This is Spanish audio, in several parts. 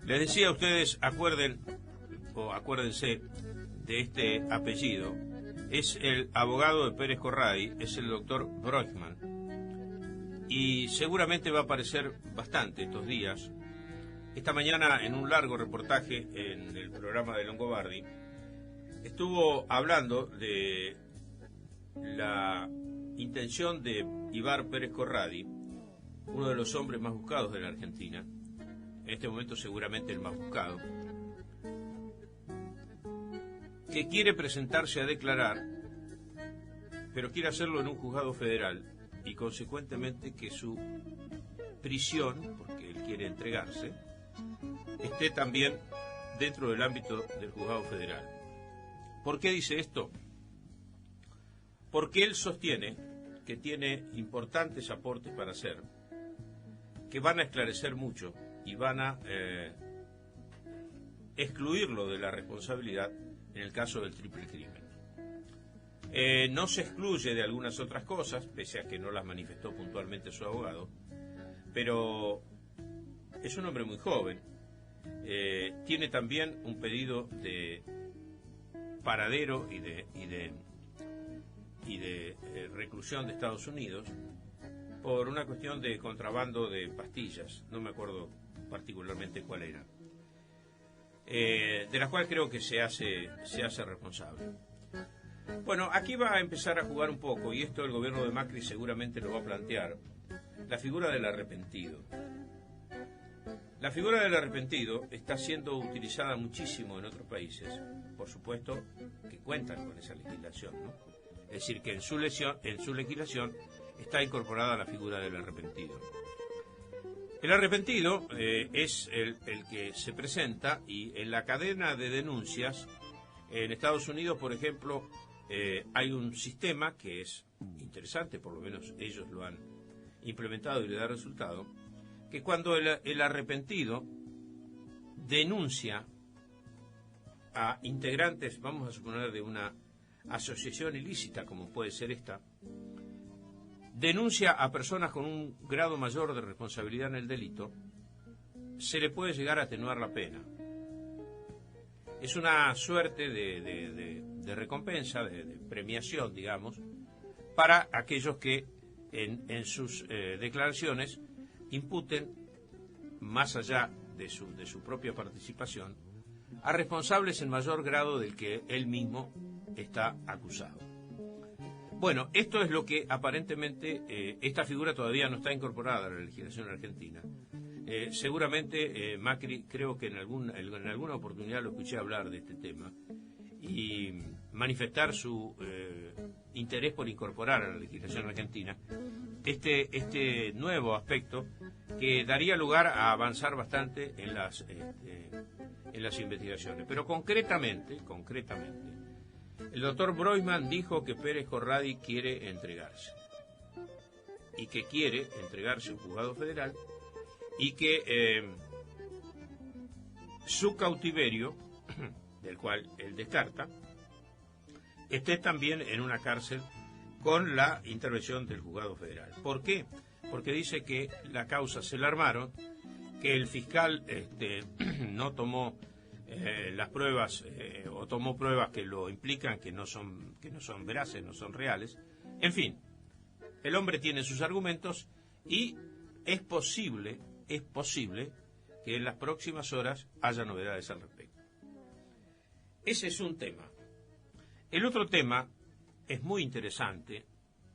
Les decía a ustedes, acuérdense de este apellido. Es el abogado de Pérez Corradi, es el doctor Broikman. Y seguramente va a aparecer bastante estos días. Esta mañana, en un largo reportaje en el programa de Longobardi, estuvo hablando de la intención de Ibar Pérez Corradi, uno de los hombres más buscados de la Argentina, en este momento seguramente el más buscado, que quiere presentarse a declarar, pero quiere hacerlo en un juzgado federal y consecuentemente que su prisión, porque él quiere entregarse, esté también dentro del ámbito del juzgado federal. ¿Por qué dice esto? Porque él sostiene que tiene importantes aportes para hacer, que van a esclarecer mucho y van a excluirlo de la responsabilidad en el caso del triple crimen. No se excluye de algunas otras cosas, pese a que no las manifestó puntualmente su abogado, pero es un hombre muy joven. Tiene también un pedido de paradero y de reclusión de Estados Unidos por una cuestión de contrabando de pastillas, no me acuerdo particularmente cuál era, de la cual creo que se hace responsable. Bueno, aquí va a empezar a jugar un poco, y esto el gobierno de Macri seguramente lo va a plantear, la figura del arrepentido. La figura del arrepentido está siendo utilizada muchísimo en otros países, por supuesto que cuentan con esa legislación, ¿no? Es decir, que en su legislación está incorporada la figura del arrepentido. El arrepentido es el que se presenta, y en la cadena de denuncias en Estados Unidos, por ejemplo, hay un sistema que es interesante, por lo menos ellos lo han implementado y le da resultado, que cuando el arrepentido denuncia a integrantes, vamos a suponer, de una asociación ilícita, como puede ser esta, denuncia a personas con un grado mayor de responsabilidad en el delito, se le puede llegar a atenuar la pena. Es una suerte de recompensa, de premiación, digamos, para aquellos que en sus declaraciones imputen, más allá de su propia participación, a responsables en mayor grado del que él mismo está acusado. Bueno, esto es lo que aparentemente esta figura todavía no está incorporada a la legislación argentina. Seguramente Macri, creo que en alguna oportunidad lo escuché hablar de este tema y manifestar su interés por incorporar a la legislación argentina este nuevo aspecto que daría lugar a avanzar bastante en las investigaciones. Pero concretamente, el doctor Broikman dijo que Pérez Corradi quiere entregarse, y que quiere entregarse a un juzgado federal, y que su cautiverio, del cual él descarta, esté también en una cárcel con la intervención del juzgado federal. ¿Por qué? Porque dice que la causa se la armaron, que el fiscal no tomó las pruebas o tomó pruebas que lo implican, que no son veraces, no son reales. En fin, el hombre tiene sus argumentos y es posible que en las próximas horas haya novedades al respecto. Ese es un tema. El otro tema es muy interesante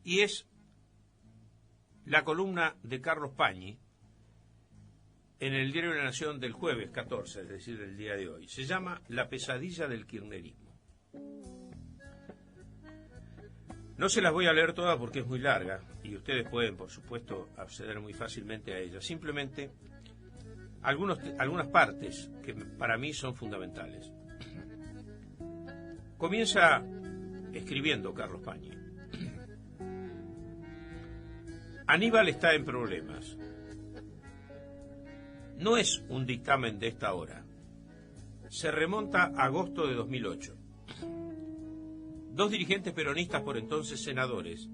y es la columna de Carlos Pañi en el diario de la Nación del jueves 14, es decir, del día de hoy. Se llama La pesadilla del kirchnerismo. No se las voy a leer todas porque es muy larga y ustedes pueden, por supuesto, acceder muy fácilmente a ella. Simplemente algunas partes que para mí son fundamentales. Comienza escribiendo Carlos Pañi. Aníbal está en problemas. No es un dictamen de esta hora. Se remonta a agosto de 2008. Dos dirigentes peronistas, por entonces senadores,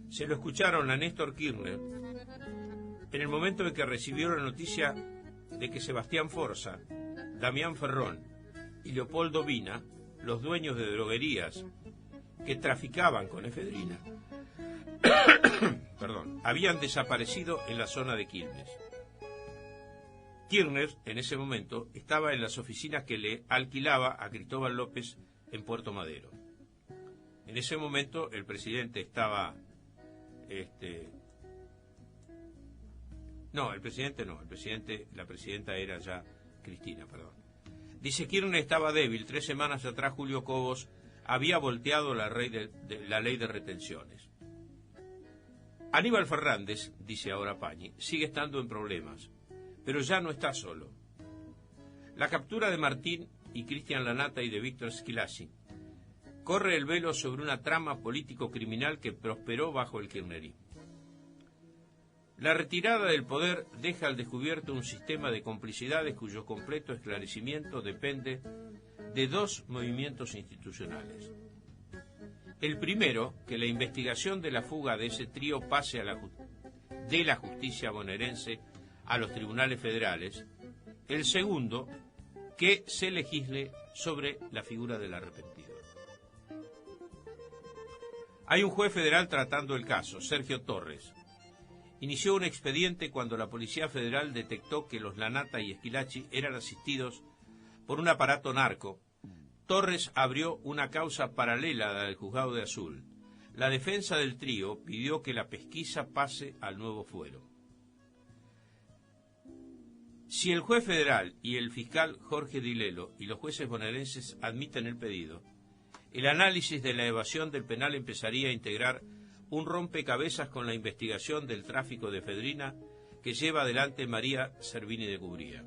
se lo escucharon a Néstor Kirchner en el momento en que recibió la noticia de que Sebastián Forza, Damián Ferrón y Leopoldo Vina, los dueños de droguerías que traficaban con efedrina, habían desaparecido en la zona de Quilmes. Kirchner, en ese momento, estaba en las oficinas que le alquilaba a Cristóbal López en Puerto Madero. En ese momento el presidente estaba... la presidenta era ya Cristina, perdón. Dice, Kirchner estaba débil. 3 semanas atrás Julio Cobos había volteado la ley de retenciones. Aníbal Fernández, dice ahora Pañi, sigue estando en problemas, pero ya no está solo. La captura de Martín y Cristian Lanata y de Víctor Schillaci corre el velo sobre una trama político-criminal que prosperó bajo el kirchnerismo. La retirada del poder deja al descubierto un sistema de complicidades cuyo completo esclarecimiento depende de 2 movimientos institucionales. El primero, que la investigación de la fuga de ese trío pase de la justicia bonaerense a los tribunales federales. El segundo, que se legisle sobre la figura del arrepentido. Hay un juez federal tratando el caso, Sergio Torres. Inició un expediente cuando la Policía Federal detectó que los Lanata y Schillaci eran asistidos por un aparato narco. Torres abrió una causa paralela a la del Juzgado de Azul. La defensa del trío pidió que la pesquisa pase al nuevo fuero. Si el juez federal y el fiscal Jorge Dilelo y los jueces bonaerenses admiten el pedido, el análisis de la evasión del penal empezaría a integrar un rompecabezas con la investigación del tráfico de efedrina que lleva adelante María Servini de Cubría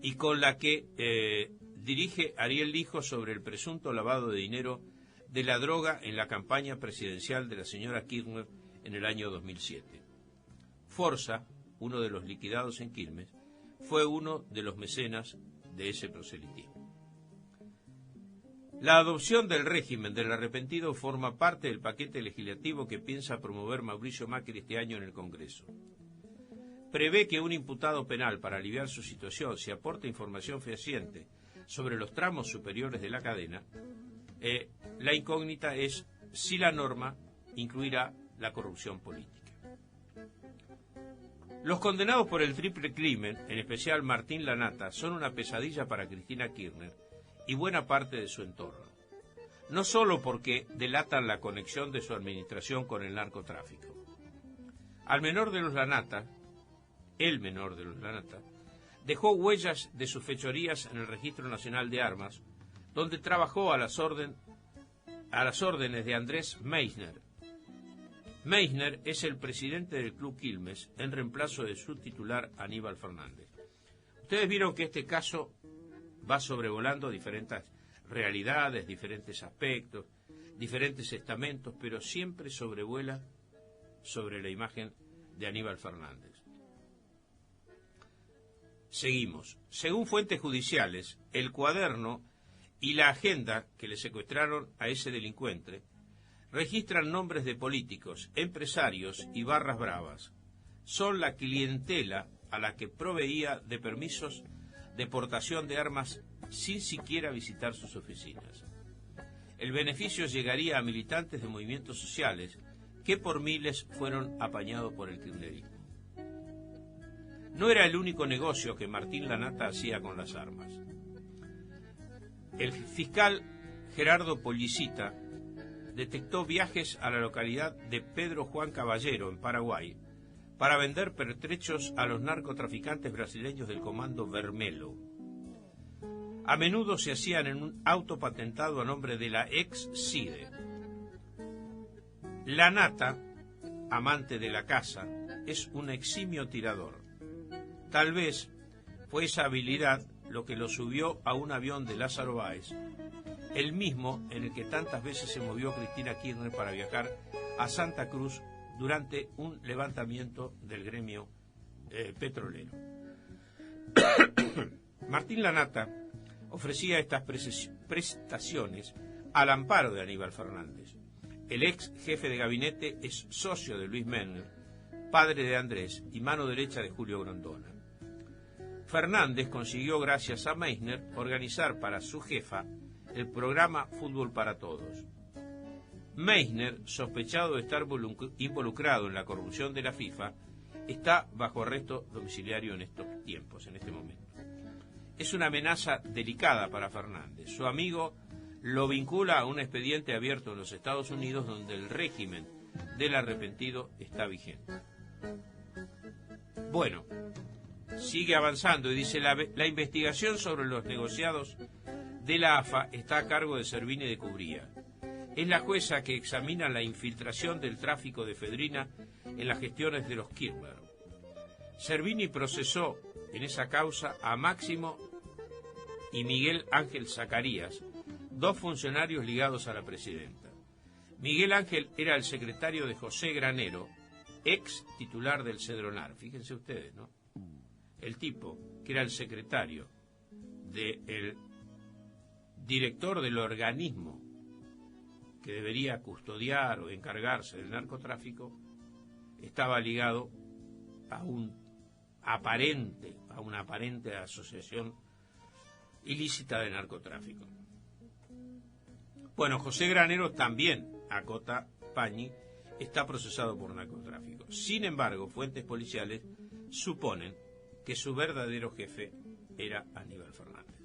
y con la que dirige Ariel Lijo sobre el presunto lavado de dinero de la droga en la campaña presidencial de la señora Kirchner en el año 2007. Forza, uno de los liquidados en Quilmes, fue uno de los mecenas de ese proselitismo. La adopción del régimen del arrepentido forma parte del paquete legislativo que piensa promover Mauricio Macri este año en el Congreso. Prevé que un imputado penal, para aliviar su situación, si aporta información fehaciente sobre los tramos superiores de la cadena, la incógnita es si la norma incluirá la corrupción política. Los condenados por el triple crimen, en especial Martín Lanata, son una pesadilla para Cristina Kirchner y buena parte de su entorno. No solo porque delatan la conexión de su administración con el narcotráfico. El menor de los Lanata, dejó huellas de sus fechorías en el Registro Nacional de Armas, donde trabajó a las órdenes de Andrés Meissner. Meissner es el presidente del Club Quilmes en reemplazo de su titular Aníbal Fernández. Ustedes vieron que este caso va sobrevolando diferentes realidades, diferentes aspectos, diferentes estamentos, pero siempre sobrevuela sobre la imagen de Aníbal Fernández. Seguimos. Según fuentes judiciales, el cuaderno y la agenda que le secuestraron a ese delincuente registran nombres de políticos, empresarios y barras bravas. Son la clientela a la que proveía de permisos de portación de armas sin siquiera visitar sus oficinas. El beneficio llegaría a militantes de movimientos sociales que por miles fueron apañados por el kirchnerismo. No era el único negocio que Martín Lanata hacía con las armas. El fiscal Gerardo Pollicita detectó viajes a la localidad de Pedro Juan Caballero, en Paraguay, para vender pertrechos a los narcotraficantes brasileños del Comando Vermelo. A menudo se hacían en un auto patentado a nombre de la ex CIDE. Lanata, amante de la caza, es un eximio tirador. Tal vez fue esa habilidad lo que lo subió a un avión de Lázaro Báez, el mismo en el que tantas veces se movió Cristina Kirchner para viajar a Santa Cruz durante un levantamiento del gremio petrolero. Martín Lanata ofrecía estas prestaciones al amparo de Aníbal Fernández. El ex jefe de gabinete es socio de Luis Meissner, padre de Andrés y mano derecha de Julio Grondona. Fernández consiguió, gracias a Meissner, organizar para su jefa el programa Fútbol para Todos. Meissner, sospechado de estar involucrado en la corrupción de la FIFA, está bajo arresto domiciliario en estos tiempos, en este momento. Es una amenaza delicada para Fernández. Su amigo lo vincula a un expediente abierto en los Estados Unidos donde el régimen del arrepentido está vigente. Bueno, sigue avanzando y dice, la investigación sobre los negociados de la AFA está a cargo de Servini de Cubría. Es la jueza que examina la infiltración del tráfico de efedrina en las gestiones de los Kirchner. Servini procesó en esa causa a Máximo y Miguel Ángel Zacarías, dos funcionarios ligados a la presidenta. Miguel Ángel era el secretario de José Granero, ex titular del Cedronar. Fíjense ustedes, ¿no? El tipo que era el secretario del director del organismo que debería custodiar o encargarse del narcotráfico, estaba ligado a una aparente asociación ilícita de narcotráfico. Bueno, José Granero también, acota Pañi, está procesado por narcotráfico. Sin embargo, fuentes policiales suponen que su verdadero jefe era Aníbal Fernández.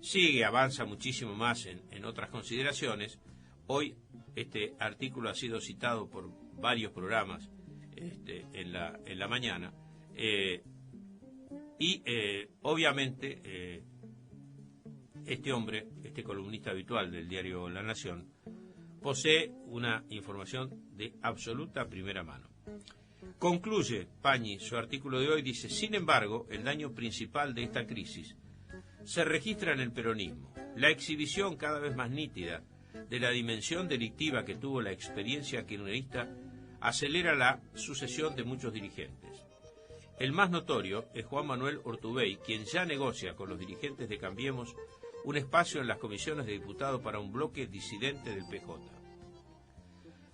Sigue, avanza muchísimo más en otras consideraciones. Hoy este artículo ha sido citado por varios programas en la mañana obviamente este hombre, este columnista habitual del diario La Nación, posee una información de absoluta primera mano. Concluye Pañi su artículo de hoy, dice: sin embargo, el daño principal de esta crisis se registra en el peronismo. La exhibición cada vez más nítida de la dimensión delictiva que tuvo la experiencia kirchnerista acelera la sucesión de muchos dirigentes. El más notorio es Juan Manuel Ortubey, quien ya negocia con los dirigentes de Cambiemos un espacio en las comisiones de diputados para un bloque disidente del PJ.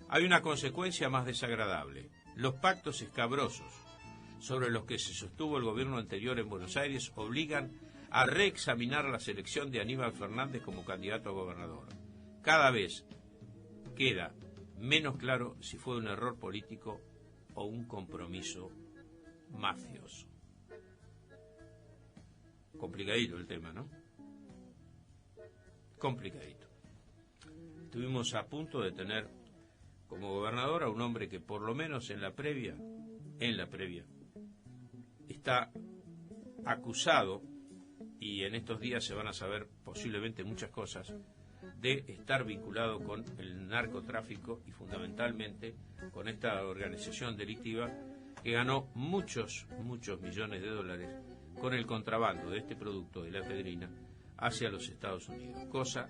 Hay una consecuencia más desagradable: los pactos escabrosos sobre los que se sostuvo el gobierno anterior en Buenos Aires obligan a reexaminar la selección de Aníbal Fernández como candidato a gobernador. Cada vez queda menos claro si fue un error político o un compromiso mafioso. Complicadito el tema, ¿no? Complicadito. Estuvimos a punto de tener como gobernador a un hombre que por lo menos en la previa, está acusado, y en estos días se van a saber posiblemente muchas cosas, de estar vinculado con el narcotráfico y fundamentalmente con esta organización delictiva que ganó muchos millones de dólares con el contrabando de este producto de la efedrina hacia los Estados Unidos, cosa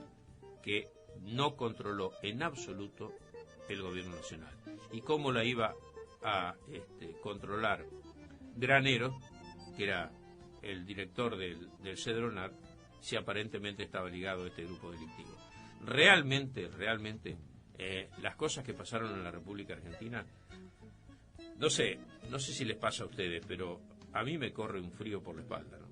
que no controló en absoluto el gobierno nacional. ¿Y cómo la iba a controlar Granero, que era el director del Cedronar, si aparentemente estaba ligado a este grupo delictivo? Realmente, las cosas que pasaron en la República Argentina, no sé si les pasa a ustedes, pero a mí me corre un frío por la espalda, ¿no?